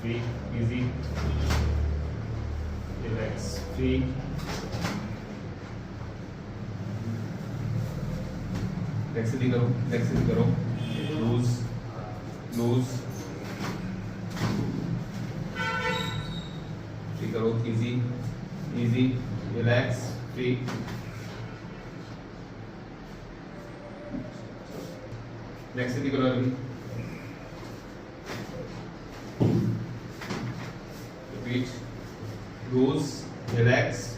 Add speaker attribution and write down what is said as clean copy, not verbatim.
Speaker 1: free easy relax free leg सीधी करो loose loose free करो easy easy relax free leg सीधी करो अभी रिपीट लूज रिलैक्स